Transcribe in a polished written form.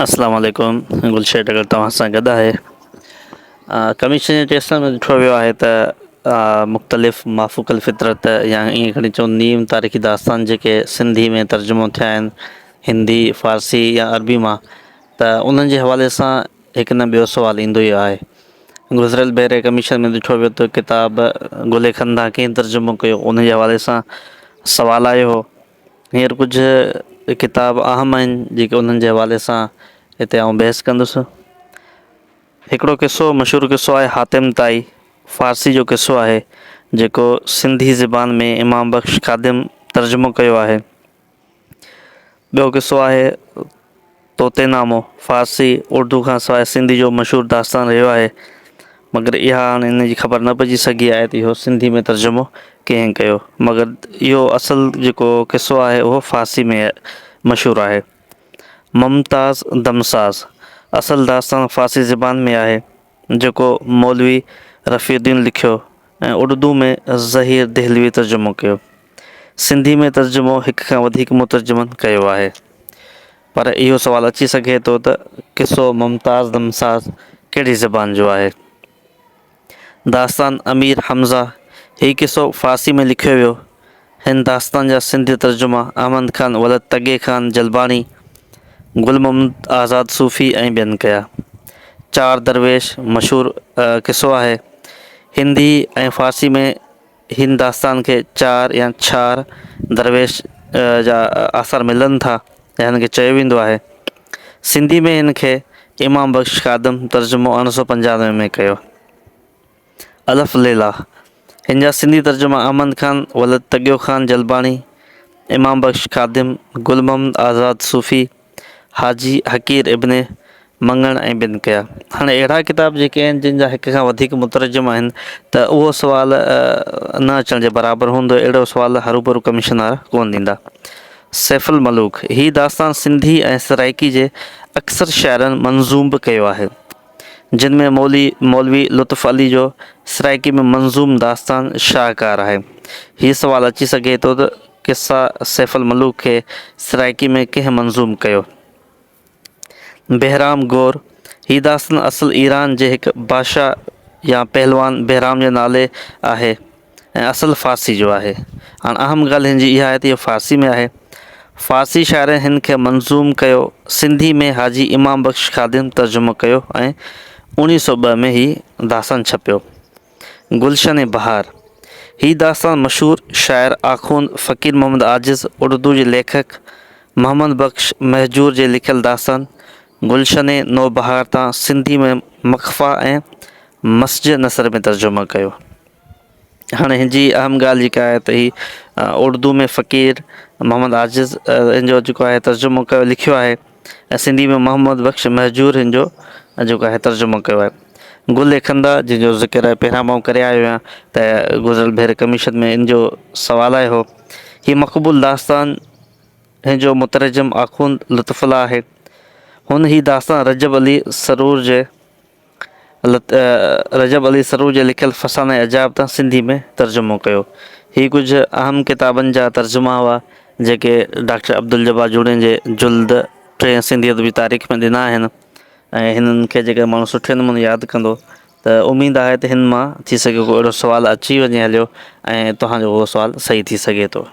अस्सलाम वालेकुम। गुलशेट अगर तव्हां सां गॾु आहे। कमीशन जे टेस्ट में ॾिठो वियो आहे त मुख़्तलिफ़ माफ़ूकल फ़ितरत या ईअं खणी चऊं नीम तारीख़ी दास्तान जेके सिंधी में तर्जुमो थिया आहिनि हिंदी फ़ारसी या अरबी मां, त उन्हनि जे हवाले सां हिकु न ॿियो सुवालु ईंदो ई आहे। गुज़िरियल भेरे कमीशन में ॾिठो वियो त किताब ॻोल्हे खंदा कीअं तर्जुमो कयो, उन जे हवाले सां सुवालु आयो हो। हींअर कुझु किताब अहम आहिनि जेके उन्हनि जे हवाले सां हिते आउं बहस कंदुसि। हिकिड़ो क़िसो मशहूरु क़िसो आहे हातिम ताई, फ़ारसी जो क़िसो आहे जेको सिंधी ज़बान में इमाम बख़्श ख़ादिम तर्जुमो कयो आहे। ॿियो क़िसो आहे तोतेनामो, फ़ारसी उर्दू खां सवाइ सिंधी जो मशहूरु दास्तान रहियो आहे, मगर इहा हाणे इन जी ख़बर न पइजी सघी आहे त इहो सिंधी में तर्जुमो कंहिं कयो, मगर इहो असुलु जेको क़िसो आहे उहो फ़ारसी में मशहूरु आहे। मुमताज़ दमसाज़ असुलु दास्तान फ़ारसी ज़बान में आहे जेको मौलवी रफ़ीउद्दीन लिखियो ऐं उर्दू में ज़हीर दहलवी तर्जुमो कयो। सिंधी में तर्जुमो हिक खां वधीक मुतर्जुमनि कयो आहे। पर इहो सुवालु अची सघे थो त क़िसो मुमताज़ दमसाज़ कहिड़ी ज़बान जो आहे। दास्तान अमीर हमज़ा, हीउ क़िसो फ़ारसी में लिखियो वियो। हिन दास्तान जा सिंधी तर्जुमा अहमद ख़ान वलद तगे ख़ान जलबानी, गुल मोहम्मद आज़ाद सूफ़ी ऐं ॿियनि कया। चार दरवेश मशहूरु क़िसो आहे। हिंदी ऐं फ़ारसी में हिन दास्तान खे चार या छार दरवेश जा आसार मिलनि था ऐं हिन खे चयो वेंदो आहे। सिंधी में हिन खे इमाम बख़्श ख़ादिम तर्जुमो 1995 में कयो। अलफ़ लैला, हिन जा सिंधी तर्जुमा अहमद ख़ान वलद तगियो ख़ान जलबानी, इमाम बख़्श ख़ादिम, गुल मोहम्मद आज़ाद सूफ़ी, हाजी हकीर इब्न मंगण ऐं ॿियनि कया। हाणे अहिड़ा किताब जेके आहिनि जिन जा हिक खां वधीक मुतरजुम आहिनि त उहो सुवालु न अचण जे बराबरि हूंदो, अहिड़ो सुवालु हरूभरू कमीशन वारा कोन ॾींदा। सैफ़ुल मलूक, हीउ दास्तान सिंधी ऐं सराइकी जे अक्सर शाइरनि मंज़ूम बि कयो आहे, जिन में मौलवी लुत्फ़ अली जो सराइकी में मंज़ूम दास्तान शाहकार आहे। हीउ सुवालु अची सघे थो त क़िसा सैफ़ुल मलूक खे सराइकी में कंहिं मंज़ूम कयो। बहराम गौर, हीउ दास्तान असुलु ईरान जे हिकु बादशाह या पहलवान बहराम जे नाले आहे ऐं असुलु फ़ारसी जो आहे। हाणे अहम ॻाल्हि हिन जी इहा आहे त इहो फ़ारसी में आहे। फ़ारसी शाइर हिन खे मंज़ूम कयो। सिंधी में हाजी इमाम बख़्श ख़ादिम तर्जुमो कयो ऐं 1902 में हीउ दास्तान छपियो। गुलशन बहार, हीउ दास्तान मशहूरु शाइर आख़ून फ़क़ीर मोहम्मद आजिज़ उर्दू जे लेखक मोहम्मद बख़्श महजूर जे लिखियलु दास्तान गुलशन नौबहार तां सिंधी में मख़फ़ा ऐं मस्जिद नसर में तर्जुमो कयो। हाणे हिन जी अहम ॻाल्हि जेका आहे त हीउ उर्दू में फ़क़ीर मोहम्मद आजिज़ हिन जो जेको आहे तर्जुमो कयो लिखियो आहे ऐं सिंधी में मोहम्मद बख़्श महजूर हिन जो जेको आहे तर्जुमो कयो आहे। गुल खंदा जंहिंजो ज़िक्र पहिरियां मां करे आयो आहियां त गुज़िरियल भेरे कमीशन में इन जो सुवालु आयो हो। हीउ मक़बूल दास्तान हिन जो मुतरजुम आख़ून लुत्फ़ुल्लाह आहे। हुन हीउ दास्तान रजब अली सरूर जे लिखियलु फ़साने अजाब तां सिंधी में तर्जुमो कयो। हीउ कुझु अहम किताबनि जा तर्जुमा हुआ जेके डॉक्टर अब्दुल जब्बार जूड़े जे जुल्द 3 सिंधी अदबी तारीख़ में ॾिना आहिनि ऐं हिननि खे जेके माण्हू सुठे नमूने यादि कंदो त उमेदु आहे त हिन मां थी सघे को अहिड़ो सुवालु अची वञे हलियो ऐं तव्हांजो उहो सुवालु सही थी सघे थो।